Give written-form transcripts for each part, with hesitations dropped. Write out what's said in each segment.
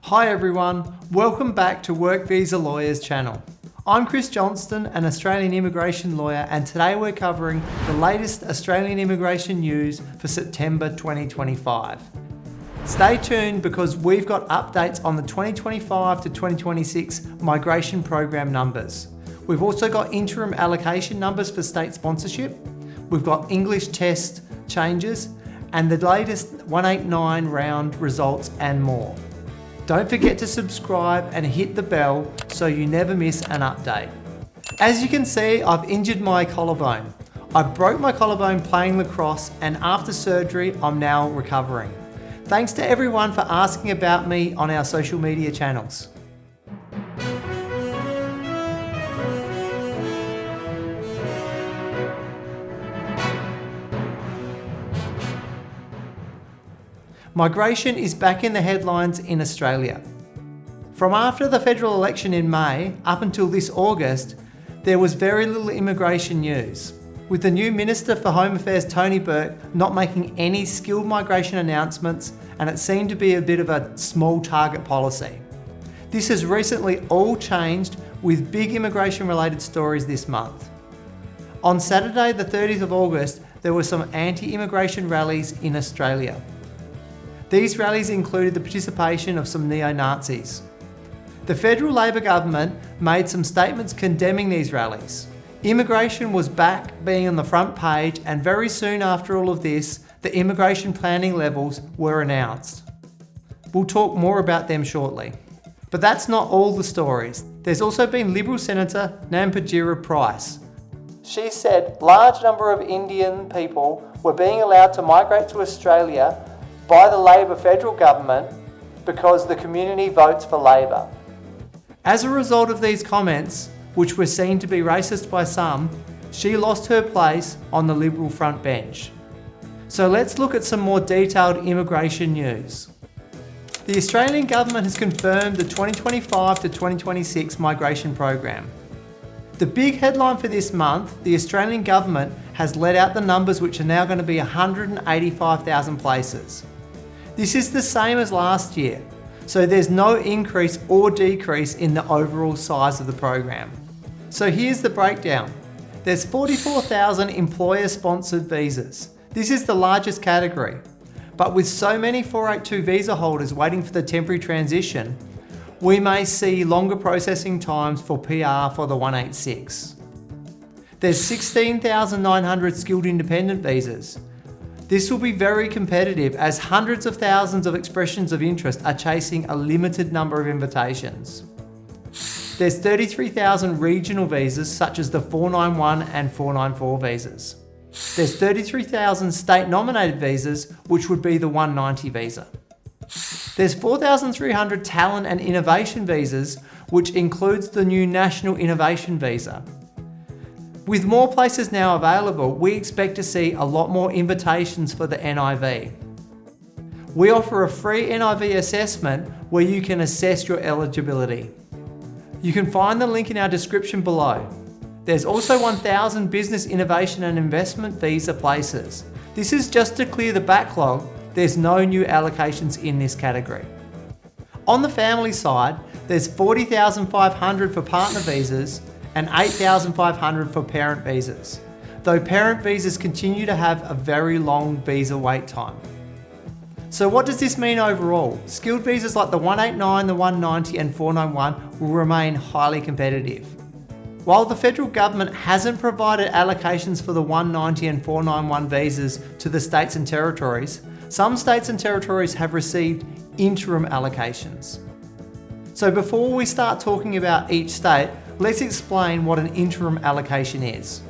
Hi everyone, welcome back to Work Visa Lawyers channel. I'm Chris Johnston, an Australian immigration lawyer, and today we're covering the latest Australian immigration news for September 2025. Stay tuned because we've got updates on the 2025 to 2026 migration program numbers. We've also got interim allocation numbers for state sponsorship. We've got English test changes and the latest 189 round results and more. Don't forget to subscribe and hit the bell so you never miss an update. As you can see, I've injured my collarbone. I broke my collarbone playing lacrosse, and after surgery, I'm now recovering. Thanks to everyone for asking about me on our social media channels. Migration is back in the headlines in Australia. From after the federal election in May up until this August, there was very little immigration news, with the new Minister for Home Affairs Tony Burke not making any skilled migration announcements, and it seemed to be a bit of a small target policy. This has recently all changed with big immigration related stories this month. On Saturday the 30th of August, there were some anti-immigration rallies in Australia. These rallies included the participation of some neo-Nazis. The federal Labor government made some statements condemning these rallies. Immigration was back being on the front page, and very soon after all of this, the immigration planning levels were announced. We'll talk more about them shortly. But that's not all the stories. There's also been Liberal Senator Nampajira Price. She said large number of Indian people were being allowed to migrate to Australia by the Labor federal government because the community votes for Labor. As a result of these comments, which were seen to be racist by some, she lost her place on the Liberal front bench. So let's look at some more detailed immigration news. The Australian government has confirmed the 2025 to 2026 migration program. The big headline for this month, the Australian government has let out the numbers, which are now going to be 185,000 places. This is the same as last year, so there's no increase or decrease in the overall size of the program. So here's the breakdown. There's 44,000 employer-sponsored visas. This is the largest category, but with so many 482 visa holders waiting for the temporary transition, we may see longer processing times for PR for the 186. There's 16,900 skilled independent visas. This will be very competitive as hundreds of thousands of expressions of interest are chasing a limited number of invitations. There's 33,000 regional visas such as the 491 and 494 visas. There's 33,000 state nominated visas, which would be the 190 visa. There's 4,300 talent and innovation visas, which includes the new National Innovation Visa. With more places now available, we expect to see a lot more invitations for the NIV. We offer a free NIV assessment where you can assess your eligibility. You can find the link in our description below. There's also 1,000 business innovation and investment visa places. This is just to clear the backlog. There's no new allocations in this category. On the family side, there's 40,500 for partner visas and 8,500 for parent visas, though parent visas continue to have a very long visa wait time. So what does this mean overall? Skilled visas like the 189, the 190 and 491 will remain highly competitive. While the federal government hasn't provided allocations for the 190 and 491 visas to the states and territories, some states and territories have received interim allocations. So before we start talking about each state, let's explain what an interim allocation is.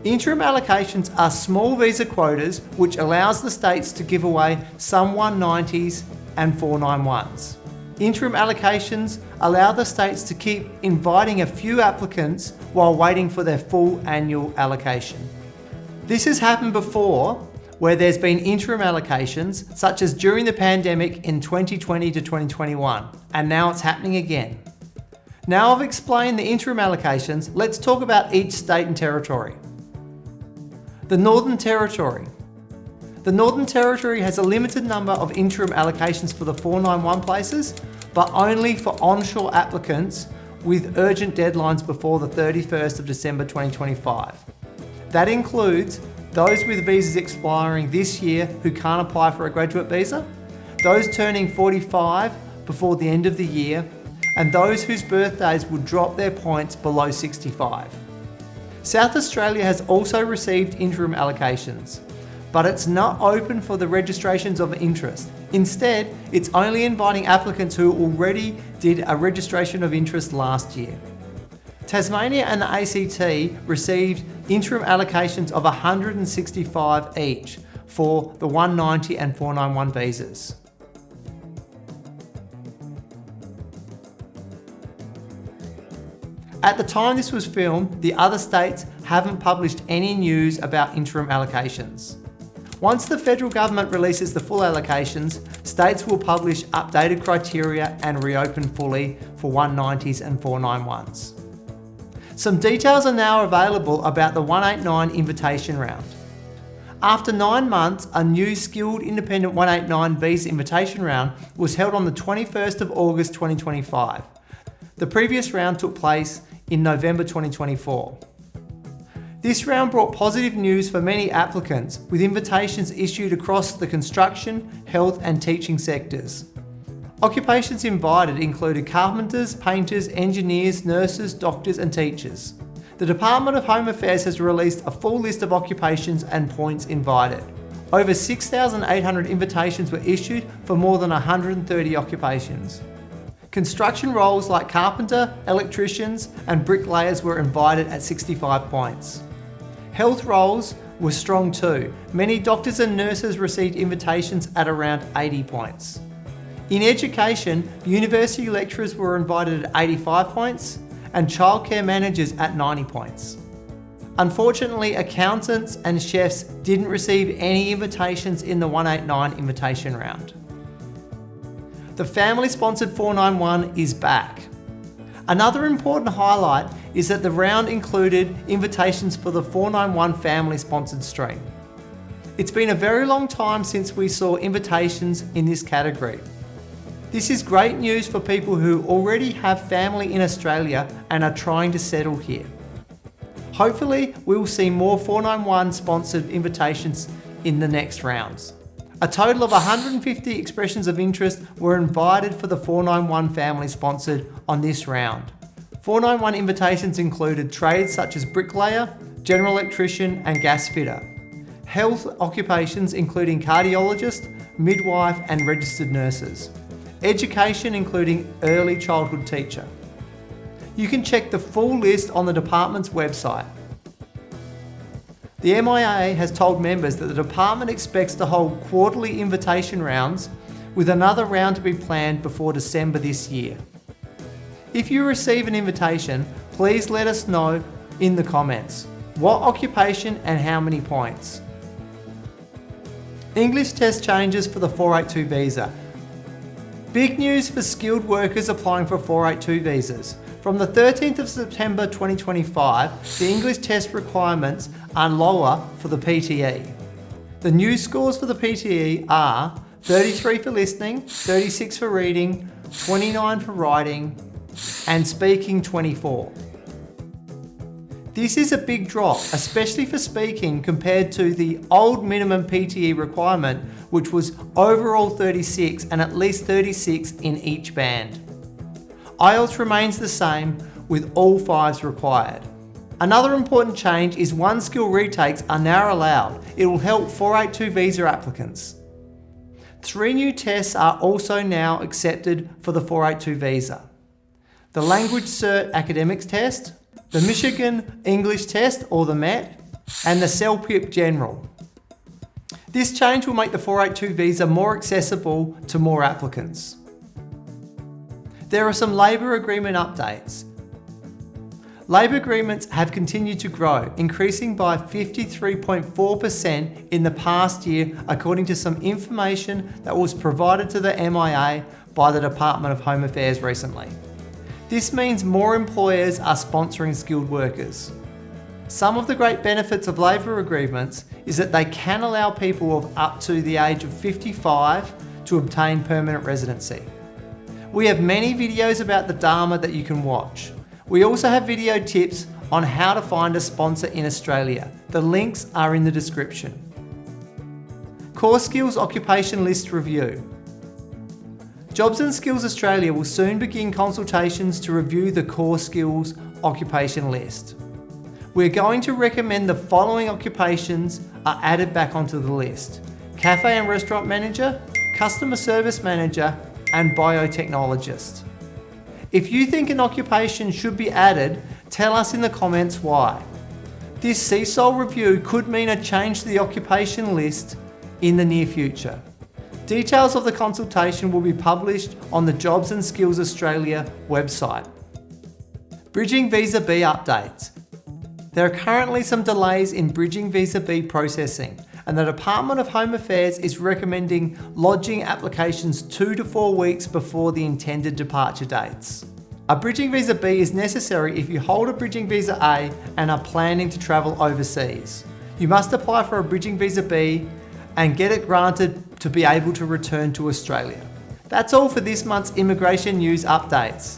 Interim allocations are small visa quotas which allows the states to give away some 190s and 491s. Interim allocations allow the states to keep inviting a few applicants while waiting for their full annual allocation. This has happened before, where there's been interim allocations, such as during the pandemic in 2020 to 2021, and now it's happening again. Now I've explained the interim allocations, let's talk about each state and territory. The Northern Territory. The Northern Territory has a limited number of interim allocations for the 491 places, but only for onshore applicants with urgent deadlines before the 31st of December 2025. That includes those with visas expiring this year who can't apply for a graduate visa, those turning 45 before the end of the year, and those whose birthdays would drop their points below 65. South Australia has also received interim allocations, but it's not open for the registrations of interest. Instead, it's only inviting applicants who already did a registration of interest last year. Tasmania and the ACT received interim allocations of 165 each for the 190 and 491 visas. At the time this was filmed, the other states haven't published any news about interim allocations. Once the federal government releases the full allocations, states will publish updated criteria and reopen fully for 190s and 491s. Some details are now available about the 189 invitation round. After 9 months, a new skilled independent 189 visa invitation round was held on the 21st of August 2025. The previous round took place in November 2024. This round brought positive news for many applicants, with invitations issued across the construction, health and teaching sectors. Occupations invited included carpenters, painters, engineers, nurses, doctors and teachers. The Department of Home Affairs has released a full list of occupations and points invited. Over 6,800 invitations were issued for more than 130 occupations. Construction roles like carpenter, electricians and bricklayers were invited at 65 points. Health roles were strong too. Many doctors and nurses received invitations at around 80 points. In education, university lecturers were invited at 85 points and childcare managers at 90 points. Unfortunately, accountants and chefs didn't receive any invitations in the 189 invitation round. The family-sponsored 491 is back. Another important highlight is that the round included invitations for the 491 family-sponsored stream. It's been a very long time since we saw invitations in this category. This is great news for people who already have family in Australia and are trying to settle here. Hopefully, we will see more 491 sponsored invitations in the next rounds. A total of 150 expressions of interest were invited for the 491 family sponsored on this round. 491 invitations included trades such as bricklayer, general electrician and gas fitter. Health occupations including cardiologist, midwife and registered nurses. Education including early childhood teacher. You can check the full list on the department's website. The MIA has told members that the department expects to hold quarterly invitation rounds, with another round to be planned before December this year. If you receive an invitation, please let us know in the comments. What occupation and how many points? English test changes for the 482 visa. Big news for skilled workers applying for 482 visas. From the 13th of September 2025, the English test requirements are lower for the PTE. The new scores for the PTE are 33 for listening, 36 for reading, 29 for writing, and speaking 24. This is a big drop, especially for speaking compared to the old minimum PTE requirement, which was overall 36 and at least 36 in each band. IELTS remains the same with all 5s required. Another important change is one skill retakes are now allowed. It will help 482 visa applicants. 3 new tests are also now accepted for the 482 visa. The Language Cert Academics Test, the Michigan English Test or the MET, and the CELPIP General. This change will make the 482 visa more accessible to more applicants. There are some labour agreement updates. Labour agreements have continued to grow, increasing by 53.4% in the past year, according to some information that was provided to the MIA by the Department of Home Affairs recently. This means more employers are sponsoring skilled workers. Some of the great benefits of labour agreements is that they can allow people of up to the age of 55 to obtain permanent residency. We have many videos about the Dharma that you can watch. We also have video tips on how to find a sponsor in Australia. The links are in the description. Core Skills Occupation List Review. Jobs and Skills Australia will soon begin consultations to review the Core Skills Occupation List. We're going to recommend the following occupations are added back onto the list: Cafe and Restaurant Manager, Customer Service Manager, and Biotechnologist. If you think an occupation should be added, tell us in the comments why. This CSOL review could mean a change to the occupation list in the near future. Details of the consultation will be published on the Jobs and Skills Australia website. Bridging Visa B updates. There are currently some delays in Bridging Visa B processing, and the Department of Home Affairs is recommending lodging applications 2 to 4 weeks before the intended departure dates. A Bridging Visa B is necessary if you hold a Bridging Visa A and are planning to travel overseas. You must apply for a Bridging Visa B and get it granted to be able to return to Australia. That's all for this month's immigration news updates.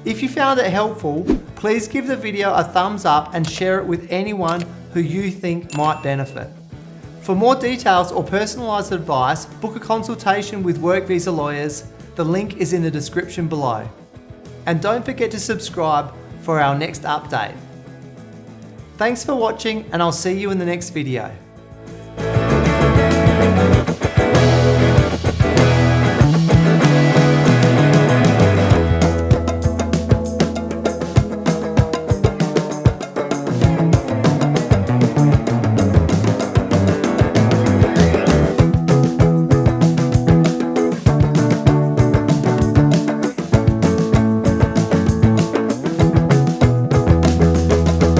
If you found it helpful, please give the video a thumbs up and share it with anyone who you think might benefit. For more details or personalised advice, book a consultation with work visa lawyers. The link is in the description below. And don't forget to subscribe for our next update. Thanks for watching, and I'll see you in the next video.